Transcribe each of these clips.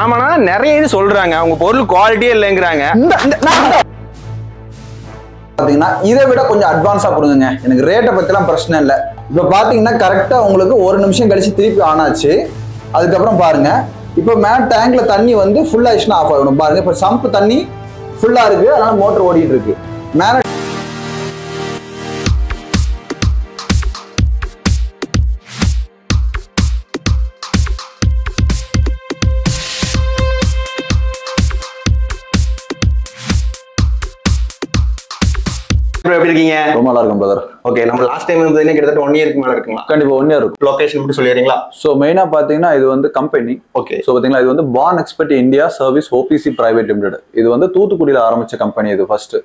ஆமாண்ணா நிறைய இது சொல்றாங்க, அவங்க பொருள் குவாலிட்டியே இல்லைங்கிறாங்க. பாத்தீங்கன்னா இதை விட கொஞ்சம் அட்வான்ஸா கொடுங்க. எனக்கு ரேட்டை பத்திலாம் பிரச்சனை இல்லை. இப்ப பாத்தீங்கன்னா கரெக்டா உங்களுக்கு 1 நிமிஷம் கழிச்சு திருப்பி ஆன் ஆச்சு. அதுக்கப்புறம் பாருங்க, இப்போ மேல டேங்க்ல தண்ணி வந்து ஃபுல் ஆயிடுச்சுன்னா ஆஃப் ஆகணும். பாருங்க, இப்போ சம்ப் தண்ணி ஃபுல்லா இருக்கு, அதனால மோட்டர் ஓடிட்டு இருக்கு. மேல எப்படி இருக்கீங்க? ரொம்ப நல்லா இருக்கும் பிரதர். ஓகே, நம்ம லாஸ்ட் டைம் வந்து கிட்டத்தட்ட 1 இயருக்கு மேல இருக்குங்களா? கண்டிப்பா 1 இயர் இருக்கும். லொகேஷன் மட்டும் சொல்லிடுறீங்களா? ஸோ மெயினா பாத்தீங்கன்னா இது வந்து கம்பெனி. ஓகே. ஸோ பாத்தீங்கன்னா இது வந்து pan expert India service OPC private limited. இது வந்து தூத்துக்குடியில ஆரம்பிச்ச கம்பெனி. இது ஃபர்ஸ்ட்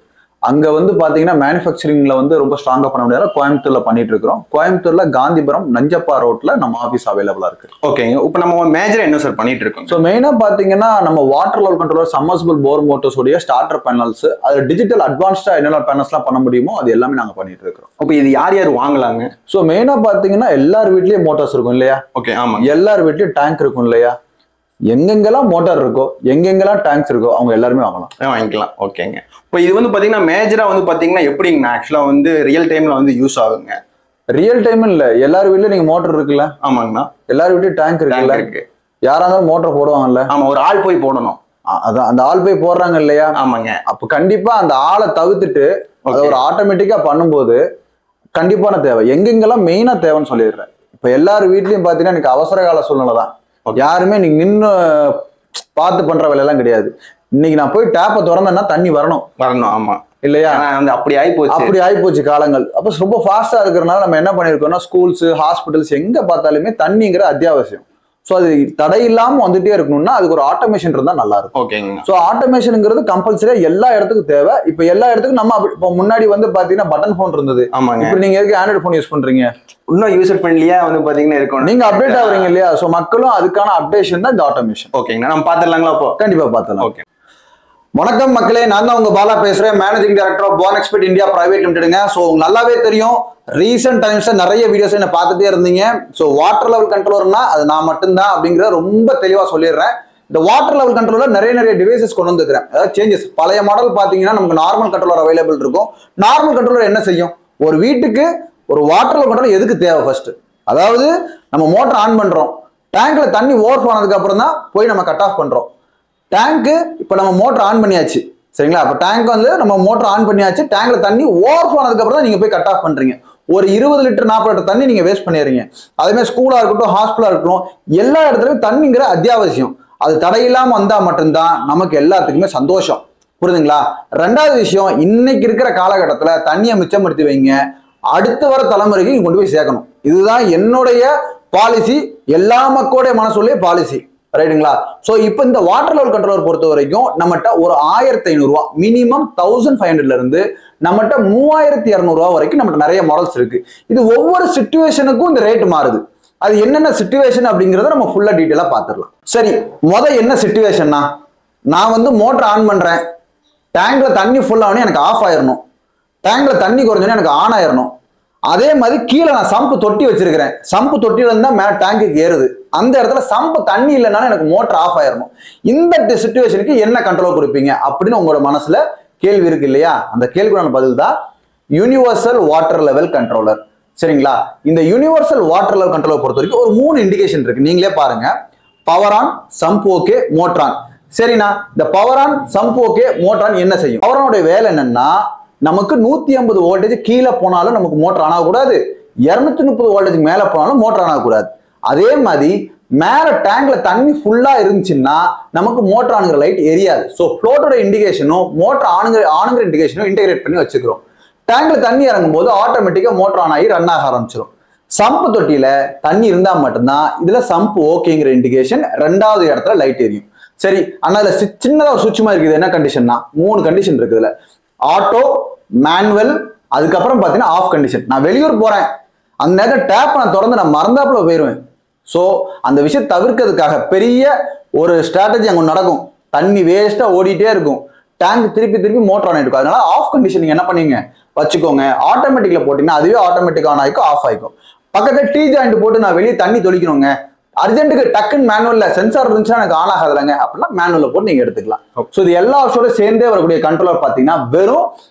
அங்க வந்து பாத்தீங்கன்னா மேனுஃபேக்சரிங்ல வந்து ரொம்ப ஸ்ட்ராங்கா பண்ண முடியாது. கோயம்புத்தூர்ல பண்ணிட்டு இருக்கிறோம். கோயம்புத்தூர்ல காந்திபுரம் நஞ்சப்பா ரோட்ல நம்ம ஆபீஸ் அவைலபிளா இருக்கு. ஓகேங்க. இப்போ நம்ம மேஜரா என்ன சார் பண்ணிட்டு இருக்கோம்? ஸோ மெயினா பாத்தீங்கன்னா நம்ம வாட்டர் லெவல் கண்ட்ரோலர், சம்மர்சிபிள் போர் மோட்டர்ஸ் உடைய ஸ்டார்டர் பேனல்ஸ், அது டிஜிட்டல் அட்வான்ஸ்டா என்னென்ன பேனல்ஸ்லாம் பண்ண முடியுமோ அது எல்லாமே நாங்க பண்ணிட்டு இருக்கிறோம். அப்போ இது யார் யார் வாங்கலாங்க? ஸோ மெயினா பாத்தீங்கன்னா எல்லார் வீட்லயும் மோட்டார்ஸ் இருக்கும் இல்லையா? ஓகே, ஆமா. எல்லார் வீட்லயும் டேங்க் இருக்கும் இல்லையா? எங்கெங்கெல்லாம் மோட்டார் இருக்கோ, எங்கெங்கெல்லாம் டேங்க்ஸ் இருக்கோ, அவங்க எல்லாருமே வாங்கிக்கலாம். ஓகேங்க. இப்போ இது வந்து பாத்தீங்கன்னா மேஜரா வந்து பாத்தீங்கன்னா எப்படிங்கண்ணா ஆக்சுவலா வந்து ரியல் டைம்ல வந்து யூஸ் ஆகுங்க? ரியல் டைம் இல்ல, எல்லார் வீட்லயும் நீங்க மோட்டர் இருக்குல்ல? ஆமாங்கண்ணா. எல்லார் வீட்லயும் டேங்க் இருக்குல்ல? யாரா இருந்தாலும் மோட்டர் போடுவாங்கல்ல? ஆமா, ஒரு ஆள் போய் போடணும். அதான் அந்த ஆள் போய் போடுறாங்க இல்லையா? ஆமாங்க. அப்ப கண்டிப்பா அந்த ஆளை தவிர்த்துட்டு அதை ஒரு ஆட்டோமேட்டிக்கா பண்ணும்போது கண்டிப்பான தேவை. எங்கெங்கெல்லாம் மெயினா தேவைன்னு சொல்லிடுறேன். இப்ப எல்லார் வீட்லயும் பாத்தீங்கன்னா எனக்கு அவசர கால சூழ்நிலை தான். யாருமே நீங்க நின்று பார்த்து பண்ற வேலையெல்லாம் கிடையாது. இன்னைக்கு நான் போய் டேப்பை திறந்தேன்னா தண்ணி வரணும். ஆமா இல்லையா? அப்படி ஆயிப்போச்சு காலங்கள். அப்ப ரொம்ப ஃபாஸ்டா இருக்கிறதுனால நம்ம என்ன பண்ணிருக்கோம்னா ஸ்கூல்ஸ், ஹாஸ்பிட்டல்ஸ் எங்க பார்த்தாலுமே தண்ணிங்கிற அத்தியாவசியம். ஸோ அது தடை இல்லாம வந்துட்டே இருக்கணும்னா அதுக்கு ஒரு ஆட்டோமேஷன் இருந்தா நல்லா இருக்கும். ஓகேங்க. ஸோ ஆட்டோமேஷனுங்கிறது கம்பல்சரியா எல்லா இடத்துக்கும் தேவை. இப்ப எல்லா இடத்துக்கும் நம்ம இப்போ முன்னாடி வந்து பாத்தீங்கன்னா பட்டன் போன் இருந்தது. ஆமாங்க. இப்ப நீங்க எதுக்கு ஆண்ட்ராய்டு போன் யூஸ் பண்றீங்க? இன்னும் யூசர் ஃப்ரெண்ட்லியா வந்து பாத்தீங்கன்னா இருக்கும். நீங்க அப்டேட் ஆகுறீங்க இல்லையா? ஸோ மக்களும் அதுக்கான அப்டேஷன் தான் இந்த ஆட்டோமேஷன். ஓகேங்க, நம்ம பாத்துடலாங்களா? அப்போ கண்டிப்பா பாத்துடலாம். ஓகே. வணக்கம் மக்களே, நான் தான் உங்க பாலா பேசுறேன், managing director of pan expert India private லிமிடெடுங்க. ஸோ நல்லாவே தெரியும், ரீசெண்ட் டைம்ஸ்ல நிறைய வீடியோஸ் என்ன பார்த்துட்டே இருந்தீங்க. ஸோ வாட்டர் லெவல் கண்ட்ரோலர்னா அது நான் மட்டும்தான் அப்படிங்கிறத ரொம்ப தெளிவா சொல்லிடுறேன். இந்த வாட்டர் லெவல் கண்ட்ரோலர் நிறைய டிவைசஸ் கொண்டு வந்துருக்கிறேன். அதாவது சேஞ்சஸ். பழைய மாடல் பாத்தீங்கன்னா நமக்கு நார்மல் கண்ட்ரோலர் அவைலபிள் இருக்கும். நார்மல் கண்ட்ரோலர் என்ன செய்யும்? ஒரு வீட்டுக்கு ஒரு வாட்டர் லெவல் கண்ட்ரோலர் எதுக்கு தேவை? ஃபர்ஸ்ட் அதாவது நம்ம மோட்டர் ஆன் பண்றோம், டேங்க்ல தண்ணி ஓவர் போனதுக்கு அப்புறம் தான் போய் நம்ம கட் ஆஃப் பண்றோம். டேங்க்கு இப்போ நம்ம மோட்டர் ஆன் பண்ணியாச்சு, சரிங்களா? அப்போ டேங்க் வந்து நம்ம மோட்டர் ஆன் பண்ணியாச்சு, டேங்க்ல தண்ணி ஓவர் போனதுக்கு அப்புறம் தான் நீங்க போய் கட் ஆஃப் பண்றீங்க. ஒரு 20 லிட்டர் 40 லிட்டர் தண்ணி நீங்க வேஸ்ட் பண்ணிடுறீங்க. அதேமாதிரி ஸ்கூலா இருக்கட்டும், ஹாஸ்பிட்டலா இருக்கட்டும், எல்லா இடத்துலயும் தண்ணிங்கிற அத்தியாவசியம். அது தடையில்லாம வந்தா மட்டும்தான் நமக்கு எல்லாத்துக்குமே சந்தோஷம். புரியுதுங்களா? ரெண்டாவது விஷயம், இன்னைக்கு இருக்கிற காலகட்டத்துல தண்ணியை மிச்சப்படுத்தி வைங்க, அடுத்து வர தலைமுறைக்கு கொண்டு போய் சேர்க்கணும். இதுதான் என்னுடைய பாலிசி, எல்லா மக்களுடைய மனசுடைய பாலிசி, ரைட்டுங்களா? சோ இப்போ இந்த வாட்டர் லெவல் கண்ட்ரோலர் பொறுத்த வரைக்கும் நம்மகிட்ட ஒரு 1500 ரூபாய் மினிமம் 1500 இருந்து நம்மகிட்ட 3200 ரூபாய் வரைக்கும் நம்மகிட்ட நிறைய மாடல்ஸ் இருக்கு. இது ஒவ்வொரு சிச்சுவேஷனுக்கும் இந்த ரேட் மாறுது. அது என்னென்ன சிச்சுவேஷன் அப்படிங்கிறத நம்ம ஃபுல்லா டீட்டெயிலா பார்த்துடலாம். சரி, என்ன சிச்சுவேஷன்னா, நான் வந்து மோட்டர் ஆன் பண்றேன், டேங்க்ல தண்ணி ஃபுல் ஆகணும், எனக்கு ஆஃப் ஆயிரணும். டேங்க்ல தண்ணி குறைஞ்சோன்னு எனக்கு ஆன் ஆயிரணும். அதே மாதிரி கீழே நான் சம்பு தொட்டி வச்சிருக்கிறேன், சம்பு தொட்டியில இருந்தா மேல டேங்குக்கு ஏறுது, அந்த இடத்துல சம்பு தண்ணி இல்லைனாலும் எனக்கு மோட்டர் ஆஃப் ஆயிரணும். இந்த சிச்சுவேஷனுக்கு என்ன கண்ட்ரோல் கொடுப்பீங்க அப்படின்னு உங்களோட மனசுல கேள்வி இருக்கு இல்லையா? அந்த கேள்விக்கான பதில் தான் யூனிவர்சல் வாட்டர் லெவல் கண்ட்ரோலர். சரிங்களா? இந்த யூனிவர்சல் வாட்டர் லெவல் கண்ட்ரோலர் பொறுத்த வரைக்கும் ஒரு 3 இண்டிகேஷன் இருக்கு. நீங்களே பாருங்க, power on, sump okay, motor on. சரிண்ணா, இந்த power on, sump okay, motor on என்ன செய்யும்? பவர் ஆனுடைய வேலை என்னன்னா, நமக்கு 150 வோல்டேஜ் கீழே போனாலும் நமக்கு மோட்டர் ஆன் ஆகக்கூடாது, 230 வோல்டேஜ் மேல போனாலும் மோட்டர் ஆன் ஆகக்கூடாது. அதே மாதிரி மேல டேங்க்ல தண்ணி ஃபுல்லா இருந்துச்சுன்னா நமக்கு மோட்டர் ஆனுங்கிற லைட் எரியாது. ஸோ ஃப்ளோட்டோட இண்டிகேஷனும் மோட்டர் ஆனுங்கிற இண்டிகேஷனும் இன்டெகிரேட் பண்ணி வச்சுக்கிறோம். டேங்க்ல தண்ணி இறங்கும் போது ஆட்டோமேட்டிக்கா மோட்டர் ஆன் ஆகி ரன் ஆக ஆரம்பிச்சிடும். சம்பு தொட்டியில தண்ணி இருந்தா மட்டும்தான் இதுல சம்ப் ஓகேங்கிற இண்டிகேஷன், 2வது இடத்துல லைட் எரியும். சரி, ஆனா இதுல சின்னதா ஒரு சுவிட்ச் மாதிரி இருக்குது. என்ன கண்டிஷன்னா, 3 கண்டிஷன் இருக்குதுல, ஆட்டோ, மேனுவல், அதுக்கப்புறம் பாத்தீங்கன்னா ஆஃப் கண்டிஷன். நான் வெளியூர் போறேன், அந்த நேரத்தில் டேப் நான் திறந்து நான் மறந்தாப்புல போயிடுவேன். ஸோ அந்த விஷயம் தவிர்க்கிறதுக்காக பெரிய ஒரு ஸ்ட்ராட்டஜி அங்கே நடக்கும். தண்ணி வேஸ்டா ஓடிட்டே இருக்கும், டேங்க் திருப்பி மோட்டர் ஆன் ஆகிருக்கும். அதனால ஆஃப் கண்டிஷன் நீங்க என்ன பண்ணீங்க வச்சுக்கோங்க. ஆட்டோமேட்டிக்ல போட்டீங்கன்னா அதுவே ஆட்டோமேட்டிக் ஆன் ஆகிக்கும், ஆஃப் ஆகிக்கும். பக்கத்துல டீ ஜாயிண்ட் போட்டு நான் வெளியே தண்ணி தொளிக்கணுங்க, அர்ஜென்ட்டுக்கு டக்குன்னு மேனுவல்ல சென்சார் இருந்துச்சுன்னா எனக்கு ஆன் ஆகாதுலங்க அப்படின்னா மேனுவல்ல போட்டு நீங்க எடுத்துக்கலாம். ஸோ இது எல்லா ஆப்ஷனோட சேர்ந்தே வரக்கூடிய கண்ட்ரோலர் பாத்தீங்கன்னா வெறும்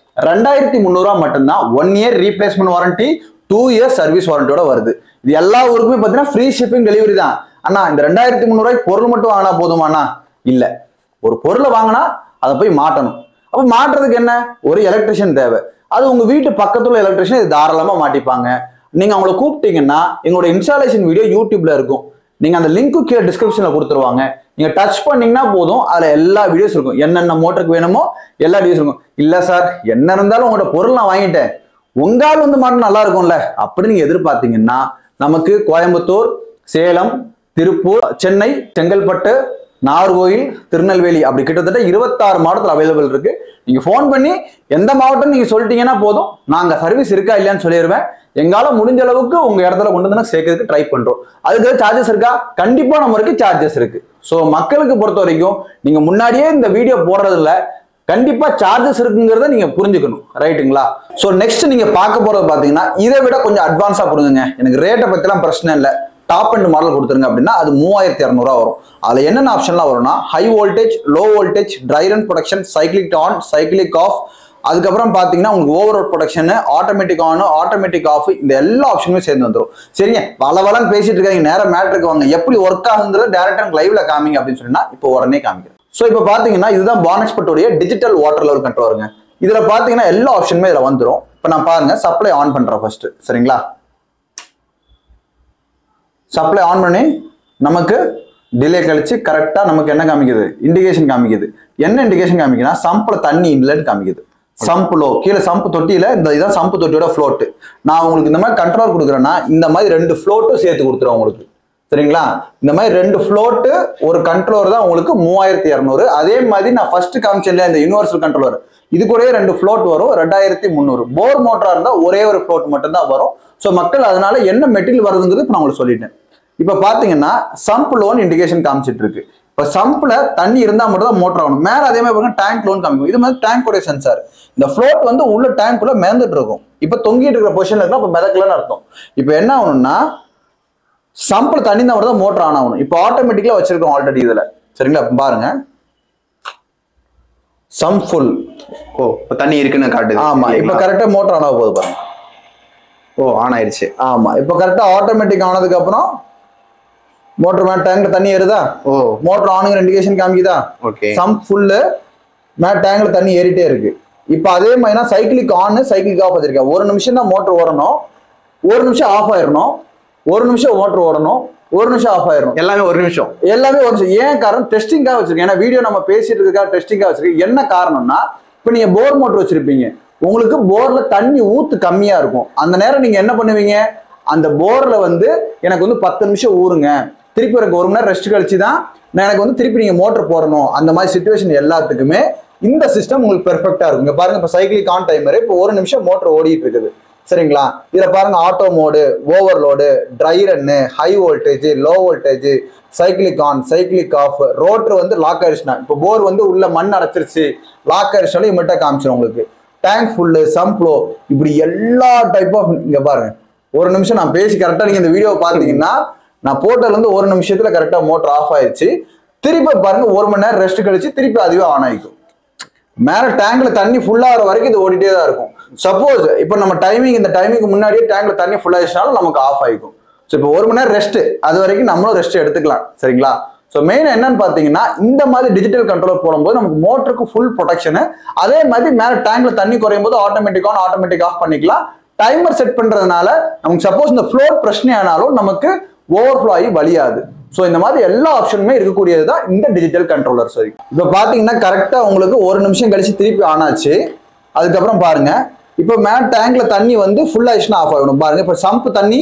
2300 மட்டும்தான். 1 year replacement warranty, 2 years service வாரண்டியோட வருது. இது எல்லா ஊருக்குமே பாத்தீங்கன்னா ஃப்ரீ ஷிப்பிங் டெலிவரி தான். ஆனா இந்த 2300 பொருள் மட்டும் வாங்கினா போதுமானா? இல்ல, ஒரு பொருளை வாங்கினா அதை போய் மாட்டணும். அப்ப மாட்டுறதுக்கு என்ன, ஒரு எலக்ட்ரிஷியன் தேவை. அது உங்க வீட்டு பக்கத்துல எலக்ட்ரிஷியன் இது தாராளமா மாட்டிப்பாங்க. நீங்க அவங்களை கூப்பிட்டீங்கன்னா எங்களோட இன்ஸ்டாலேஷன் வீடியோ யூடியூப்ல இருக்கும். நீங்க அந்த லிங்க் கீழே டிஸ்கிரிப்ஷன்ல கொடுத்துருவாங்க. நீங்க டச் பண்ணீங்கன்னா போதும், அதுல எல்லா வீடியோஸ் இருக்கும். என்னென்ன மோட்டருக்கு வேணுமோ எல்லா வீடியோஸ் இருக்கும். இல்ல சார் என்ன இருந்தாலும் உங்களோட பொருள் நான் வாங்கிட்டேன், உங்கால் வந்து மாட்டம் நல்லா இருக்கும்ல அப்படி நீங்க எதிர்பார்த்தீங்கன்னா நமக்கு கோயம்புத்தூர், சேலம், திருப்பூர், சென்னை, செங்கல்பட்டு, நாகர்கோயில், திருநெல்வேலி அப்படி கிட்டத்தட்ட 26 மாவட்டத்தில் அவைலபிள் இருக்கு. நீங்க போன் பண்ணி எந்த மாவட்டம் நீங்க சொல்லிட்டீங்கன்னா போதும், நாங்க சர்வீஸ் இருக்கா இல்லையான்னு சொல்லிடுவேன். எங்கால முடிஞ்ச அளவுக்கு உங்க இடத்துல கொண்டு வந்து சேர்க்கறதுக்கு ட்ரை பண்றோம். அதுக்கு சார்ஜஸ் இருக்கா? கண்டிப்பா நம்ம இருக்கு, சார்ஜஸ் இருக்கு. ஸோ மக்களுக்கு பொறுத்த வரைக்கும் நீங்க முன்னாடியே இந்த வீடியோ போடுறதுல கண்டிப்பா சார்ஜஸ் இருக்குங்கிறத நீங்க புரிஞ்சுக்கணும், ரைட்டுங்களா? ஸோ நெக்ஸ்ட் நீங்க பார்க்க போறது பாத்தீங்கன்னா இதை விட கொஞ்சம் அட்வான்ஸா புரிஞ்சுங்க. எனக்கு ரேட்டை பத்திலாம் பிரச்சனை இல்லை, டாப் அண்ட் மாடல் கொடுத்துருங்க அப்படின்னா அது 3200 வரும். அதுல என்னென்ன ஆப்ஷன்லாம் வரும்னா high voltage, low voltage, dry run protection, cyclic on, cyclic off, அதுக்கப்புறம் பாத்தீங்கன்னா உங்களுக்கு over protection, automatic on, automatic off, இந்த எல்லா ஆப்ஷனுமே சேர்ந்து வந்துடும். சரிங்க, வளவலன்னு பேசிட்டு இருக்காங்க, நேரம் மேட்ருக்கு வாங்க, எப்படி ஒர்க் ஆகுங்கிறத டேரக்டா லைவ்ல காமிங்க அப்படின்னு சொன்னா இப்போ உடனே காமிக்கிறேன். ஸோ இப்போ பாத்தீங்கன்னா இதுதான் பானெக்ஸ்பர்ட்டோடைய டிஜிட்டல் வாட்டர் லெவல் கண்ட்ரோலுங்க. இதுல பாத்தீங்கன்னா எல்லா ஆப்ஷனுமே இதுல வந்துடும். இப்போ நான் பாருங்க சப்ளை ஆன் பண்றேன் ஃபர்ஸ்ட். சரிங்களா, சப்ளை ஆன் பண்ணி நமக்கு டிலே கழிச்சு கரெக்டா நமக்கு என்ன காமிக்குது, இண்டிகேஷன் காமிக்குது. என்ன இண்டிகேஷன் காமிக்குதுன்னா சம்ப்ல தண்ணி இல்லைன்னு காமிக்குது. சம்ப் லோ, கீழே சம்ப் தொட்டியில இதான் சம்ப் தொட்டியோட ஃப்ளோட். நான் உங்களுக்கு இந்த மாதிரி கண்ட்ரோல் கொடுக்குறேன்னா இந்த மாதிரி 2 ஃப்ளோட்டும் சேர்த்து கொடுத்துருவேன் உங்களுக்கு. சரிங்களா, இந்த மாதிரி 2 ஃப்ளோட்டு ஒரு கண்ட்ரோலர் தான் உங்களுக்கு 3200. அதே மாதிரி நான் ஃபர்ஸ்ட் காமிச்சேன் இல்லையா இந்த யூனிவர்சல் கண்ட்ரோலர், இது கூட 2 ஃப்ளோட் வரும் 2300. போர் மோட்டரா இருந்தா ஒரே ஒரு ஃப்ளோட் மட்டும் தான் வரும். ஸோ மக்கள் அதனால என்ன மெட்டீரியல் வருதுங்கிறது இப்போ நான் உங்களுக்கு சொல்லிட்டேன். இப்ப பாத்தீங்கன்னா சம்ப் லோன் இண்டிகேஷன் காமிச்சிட்டு இருக்கு. இப்ப சம்ப்ல தண்ணி இருந்தா மட்டும் தான் மோட்டர் ஆகணும். மேல அதே மாதிரி பாருங்க டேங்க் லோன் காமிக்கும். இது மாதிரி டேங்க் உடைய சென்சார். இந்த ஃப்ளோட் வந்து உள்ள டேங்க் உள்ள மிதந்துட்டு இருக்கும். இப்ப தொங்கிட்டு இருக்கிற பொசிஷன்ல இருக்கா, இப்ப மிதக்கலன்னு அர்த்தம். இப்ப என்ன ஆகணும்னா சம்ப்ல தண்ணி தான் மட்டும் தான் மோட்டர் ஆன் ஆகணும். இப்ப ஆட்டோமேட்டிக்கலா வச்சிருக்கோம் ஆல்ரெடி இதுல. சரிங்களா, பாருங்க சம்ப் ஃபுல். ஓ இப்ப தண்ணி இருக்குன்னு காட்டுது. ஆமா, இப்ப கரெக்டா மோட்டர் ஆன் ஆக போகுது பாருங்க. ஓ ஆன் ஆயிடுச்சு. ஆமா, இப்ப கரெக்டா ஆட்டோமேட்டிக் ஆனதுக்கு அப்புறம் மோட்டர் மேல டேங்க்ல தண்ணி ஏறுதா? ஓ மோட்டர் ஆனுங்கிற இண்டிகேஷன் காமிக்குதா? ஓகே, சம்ப் ஃபுல்லு, மேல டேங்க்ல தண்ணி ஏறிட்டே இருக்கு. இப்போ அதே மாதிரி சைக்கிளிக் ஆன், சைக்கிளிக் ஆஃப் வச்சிருக்கேன். 1 நிமிஷம் தான் மோட்டர் ஓடணும், 1 நிமிஷம் ஆஃப் ஆயிடணும், 1 நிமிஷம் மோட்டர் ஓடணும், 1 நிமிஷம் ஆஃப் ஆயிரும். எல்லாமே 1 நிமிஷம், எல்லாமே 1 நிமிஷம். ஏன் காரணம்? டெஸ்டிங்காக வச்சிருக்கேன். ஏன்னா வீடியோ நம்ம பேசிட்டு இருக்கா டெஸ்டிங்காக வச்சிருக்கேன். என்ன காரணம்னா இப்போ நீங்க போர் மோட்டர் வச்சிருப்பீங்க, உங்களுக்கு போர்ல தண்ணி ஊத்து கம்மியா இருக்கும். அந்த நேரம் நீங்க என்ன பண்ணுவீங்க, அந்த போர்ல வந்து எனக்கு வந்து 10 நிமிஷம் ஊறுங்க, திருப்பி எனக்கு 1 மணி நேரம் ரெஸ்ட் கழிச்சு தான் நான் எனக்கு வந்து திருப்பி நீங்க மோட்டர் போடணும். அந்த மாதிரி சிச்சுவேஷன் எல்லாத்துக்குமே இந்த சிஸ்டம் உங்களுக்கு பெர்ஃபெக்டா இருக்கும். இங்க பாருங்க, இப்போ சைக்கிளிக் ஆன் டைமர், இப்போ 1 நிமிஷம் மோட்டர் ஓடிட்டு இருக்குது. சரிங்களா, இதுல பாருங்க auto mode, overload, dry run, high voltage, low voltage, cyclic on, cyclic off, rotor வந்து லாக் ஆயிடுச்சுன்னா, இப்போ போர் வந்து உள்ள மண் அடைச்சிருச்சு லாக் ஆயிடுச்சாலும் இம்மட்டா காமிச்சிடும் உங்களுக்கு. டேங்க் ஃபுல்லு, சம்ப்ளோ, இப்படி எல்லா டைப் ஆஃப். இங்க பாருங்க 1 நிமிஷம் நான் பேசி கரெக்டா நீங்க இந்த வீடியோ பாத்தீங்கன்னா நான் போட்டதுல இருந்து 1 நிமிஷத்துல கரெக்டா மோட்டர் ஆஃப் ஆயிடுச்சு. திருப்பி பாருங்க 1 மணி நேரம் ரெஸ்ட் கழிச்சு திருப்பி அதுவே ஆன் ஆயிக்கும். மேல டேங்க்ல தண்ணி ஃபுல்லா ஆகிற வரைக்கும் இது ஓடிட்டே தான் இருக்கும். சப்போஸ் இப்போ நம்ம டைமிங் இந்த டைமிங்க்கு முன்னாடியே டேங்க்ல தண்ணி ஃபுல் ஆயிடுச்சுனாலும் நமக்கு ஆஃப் ஆயிக்கும். ஸோ இப்போ 1 மணி நேரம் ரெஸ்ட், அது வரைக்கும் நம்மளும் ரெஸ்ட் எடுத்துக்கலாம். சரிங்களா, ஸோ மெயின் என்னன்னு பாத்தீங்கன்னா இந்த மாதிரி டிஜிட்டல் கண்ட்ரோல் போடும்போது நமக்கு மோட்டருக்கு ஃபுல் ப்ரொடெக்ஷன். அதே மாதிரி மேல டேங்க்ல தண்ணி குறையும் போது ஆட்டோமேட்டிக் ஆன், ஆட்டோமேட்டிக் ஆஃப் பண்ணிக்கலாம். டைமர் செட் பண்றதுனால நமக்கு சப்போஸ் இந்த ஃப்ளோட் பிரச்சனை ஆனாலும் நமக்கு ஓவர்ஃப்ளோ ஆகி வழியாது. ஸோ இந்த மாதிரி எல்லா ஆப்ஷனுமே இருக்கக்கூடியது தான் இந்த டிஜிட்டல் கண்ட்ரோலர். சரி, இப்போ பாத்தீங்கன்னா கரெக்டா உங்களுக்கு 1 நிமிஷம் கழிச்சு திருப்பி ஆன் ஆச்சு. அதுக்கப்புறம் பாருங்க இப்போ மேல டேங்க்ல தண்ணி வந்து ஃபுல் ஆயிடுச்சுன்னா ஆஃப் ஆகணும். பாருங்க இப்போ சம்ப் தண்ணி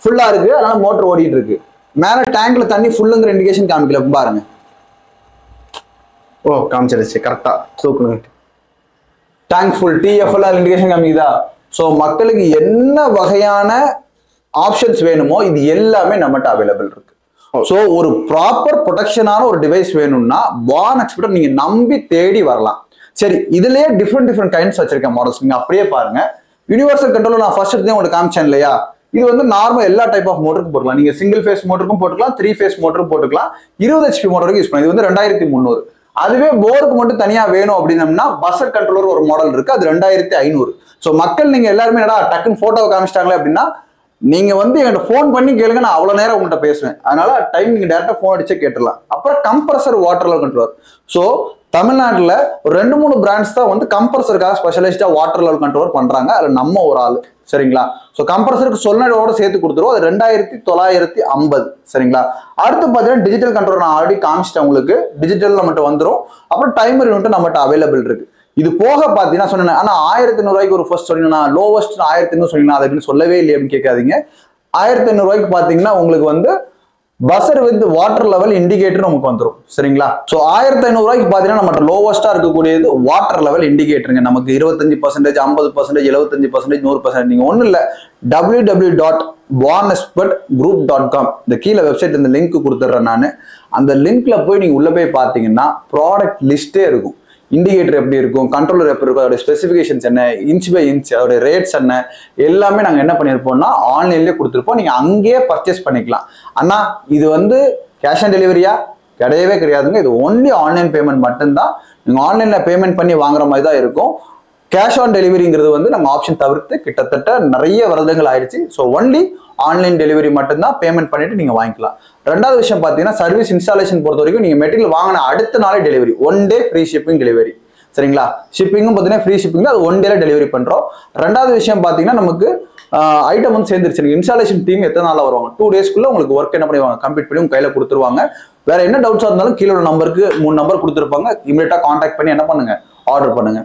ஃபுல்லா இருக்கு, அதனால மோட்டர் ஓடிட்டு இருக்கு. மேல டேங்க்ல தண்ணி ஃபுல்லுங்கிற இண்டிகேஷன் காமிக்கல பாருங்க. ஓ காமிச்சிருச்சு கரெக்டா, தூக்கணும். டேங்க் ஃபுல், டிஎஃப்எல் இண்டிகேஷன் காமிக்குதா? ஸோ மக்களுக்கு என்ன வகையான ஆப்ஷன்ஸ் வேணுமோ இது எல்லாமே நம்மகிட்ட அவைலபிள் இருக்கு. ஸோ ஒரு ப்ராப்பர் ப்ரொடெக்ஷனான ஒரு டிவைஸ் வேணும்னா பானெக்ஸ்பர்ட் நீங்க நம்பி தேடி வரலாம். சரி, இதுலயே டிஃப்ரெண்ட் கைண்ட்ஸ் வச்சிருக்கேன் மாடல்ஸ். நீங்க அப்படியே பாருங்க. யூனிவர்சல் கண்ட்ரோல் நான் ஃபர்ஸ்ட் எடுத்து உங்களுக்கு காமிச்சேன் இல்லையா, இது வந்து நார்மல் எல்லா டைப் ஆஃப் மோட்டருக்கும் போட்டுக்கலாம். நீங்க சிங்கிள் ஃபேஸ் மோட்டருக்கும் போட்டுக்கலாம், 3 ஃபேஸ் மோட்டருக்கும் போட்டுக்கலாம், 20 HP மோட்டருக்கு யூஸ் பண்ணலாம். இது வந்து 2300. அதுவே போருக்கு மட்டும் தனியா வேணும் அப்படின்னம்னா பஸ்ஸர் கண்ட்ரோலர் ஒரு மாடல் இருக்கு, அது 2500. ஸோ மக்கள் நீங்க எல்லாருமே என்னடா டக்குன்னு போட்டோ காமிச்சிட்டாங்களே அப்படின்னா, நீங்க வந்து என்கிட்ட ஃபோன் பண்ணி கேளுங்க, நான் அவ்வளவு நேரம் உங்கள்கிட்ட பேசுவேன். அதனால டைம் நீங்க டேரக்டா ஃபோன் அடிச்சே கேட்டுடலாம். அப்புறம் compressor water level controller. So தமிழ்நாட்டில் ஒரு 2-3 பிராண்ட்ஸ் தான் வந்து கம்ப்ரஸருக்காக ஸ்பெஷலைஸ்டா வாட்டர் லெவல் கண்ட்ரோலர் பண்றாங்க. அதுல நம்ம ஒரு ஆள். சரிங்களா? ஸோ கம்ப்ரஸருக்கு சொன்னதோட சேர்த்து கொடுத்துருவோம். அது 2950. சரிங்களா? அடுத்து பார்த்தீங்கன்னா டிஜிட்டல் கண்ட்ரோல் நான் ஆல்ரெடி காமிச்சிட்டேன் உங்களுக்கு. டிஜிட்டல் நம்மகிட்ட வந்துடும். அப்புறம் டைமர் யூனிட் நம்மகிட்ட அவைலபிள் இருக்கு. இது போக பார்த்தீங்கன்னா சொன்னேன், ஆனா 1500 ரூபாய்க்கு ஒரு ஃபர்ஸ்ட் சொன்னீங்கன்னா லோவஸ்ட் 1500 சொன்னீங்கன்னா அதுக்குன்னு சொல்லவே இல்லை அப்படின்னு கேட்காதீங்க. 1500 ரூபாய்க்கு பார்த்தீங்கன்னா உங்களுக்கு வந்து buzzer with water level indicator நமக்கு வந்துடும். சரிங்களா? ஸோ 1500 ரூபாய்க்கு பார்த்தீங்கன்னா நம்மகிட்ட லோவஸ்டா இருக்கக்கூடியது வாட்டர் லெவல் இண்டிகேட்டருங்க. நமக்கு 25%, 50%, 75%, 100%. நீங்க ஒன்றும் இல்லை, www.bonexpertgroup.com இந்த கீழே வெப்சைட் இந்த லிங்க் கொடுத்துட்றேன் நான். அந்த லிங்க்ல போய் நீங்க உள்ள போய் பார்த்தீங்கன்னா ப்ராடக்ட் லிஸ்டே இருக்கும். இண்டிகேட்டர் எப்படி இருக்கும், கண்ட்ரோலர் எப்படி இருக்கும், அதோட ஸ்பெசிஃபிகேஷன்ஸ் என்ன, இன்ச் பை இன்ச் அதோட ரேட்ஸ் என்ன, எல்லாமே நாங்கள் என்ன பண்ணியிருப்போம்னா ஆன்லைன்லேயே கொடுத்துருப்போம். நீங்கள் அங்கேயே பர்ச்சேஸ் பண்ணிக்கலாம். ஆனால் இது வந்து கேஷ் ஆன் டெலிவரியா கிடையவே கிடையாதுங்க. இது ஒன்லி ஆன்லைன் பேமெண்ட் மட்டும்தான். நீங்கள் ஆன்லைனில் பேமெண்ட் பண்ணி வாங்குற மாதிரி தான் இருக்கும். கேஷ் ஆன் டெலிவரிங்கிறது வந்து நம்ம ஆப்ஷன் தவிர்த்து கிட்டத்தட்ட நிறைய வருடங்கள் ஆயிடுச்சு. ஸோ ஒன்லி ஆன்லைன் டெலிவரி மட்டும்தான், பேமெண்ட் பண்ணிட்டு நீங்க வாங்கிக்கலாம். ரெண்டாவது விஷயம் பார்த்தீங்கன்னா சர்வீஸ் இன்ஸ்டாலேஷன் பொறுத்த வரைக்கும் நீங்க மெட்டீரியல் வாங்கின அடுத்த நாளே டெலிவரி, 1 டே ஃப்ரீ ஷிப்பிங் டெலிவரி. சரிங்களா? ஷிப்பிங்கும் பார்த்தீங்கன்னா ஃப்ரீ ஷிப்பிங் தான், அது 1 டேல டெலிவரி பண்றோம். ரெண்டாவது விஷயம் பார்த்தீங்கன்னா நமக்கு ஐட்டம் வந்து சேர்ந்துருச்சு. இன்ஸ்டாலேஷன் டீம் எத்தனை நாளில் வருவாங்க, 2 டேஸ்க்குள்ள உங்களுக்கு ஒர்க் என்ன பண்ணுவாங்க, கம்ப்ளீட் பண்ணி உங்க கையில கொடுத்துருவாங்க. வேற என்ன டவுட்ஸா இருந்தாலும் கீழே நம்பருக்கு 3 நம்பர் கொடுத்துருப்பாங்க. இமீடியட்டா கான்டாக்ட் பண்ணி என்ன பண்ணுங்க, ஆர்டர் பண்ணுங்க.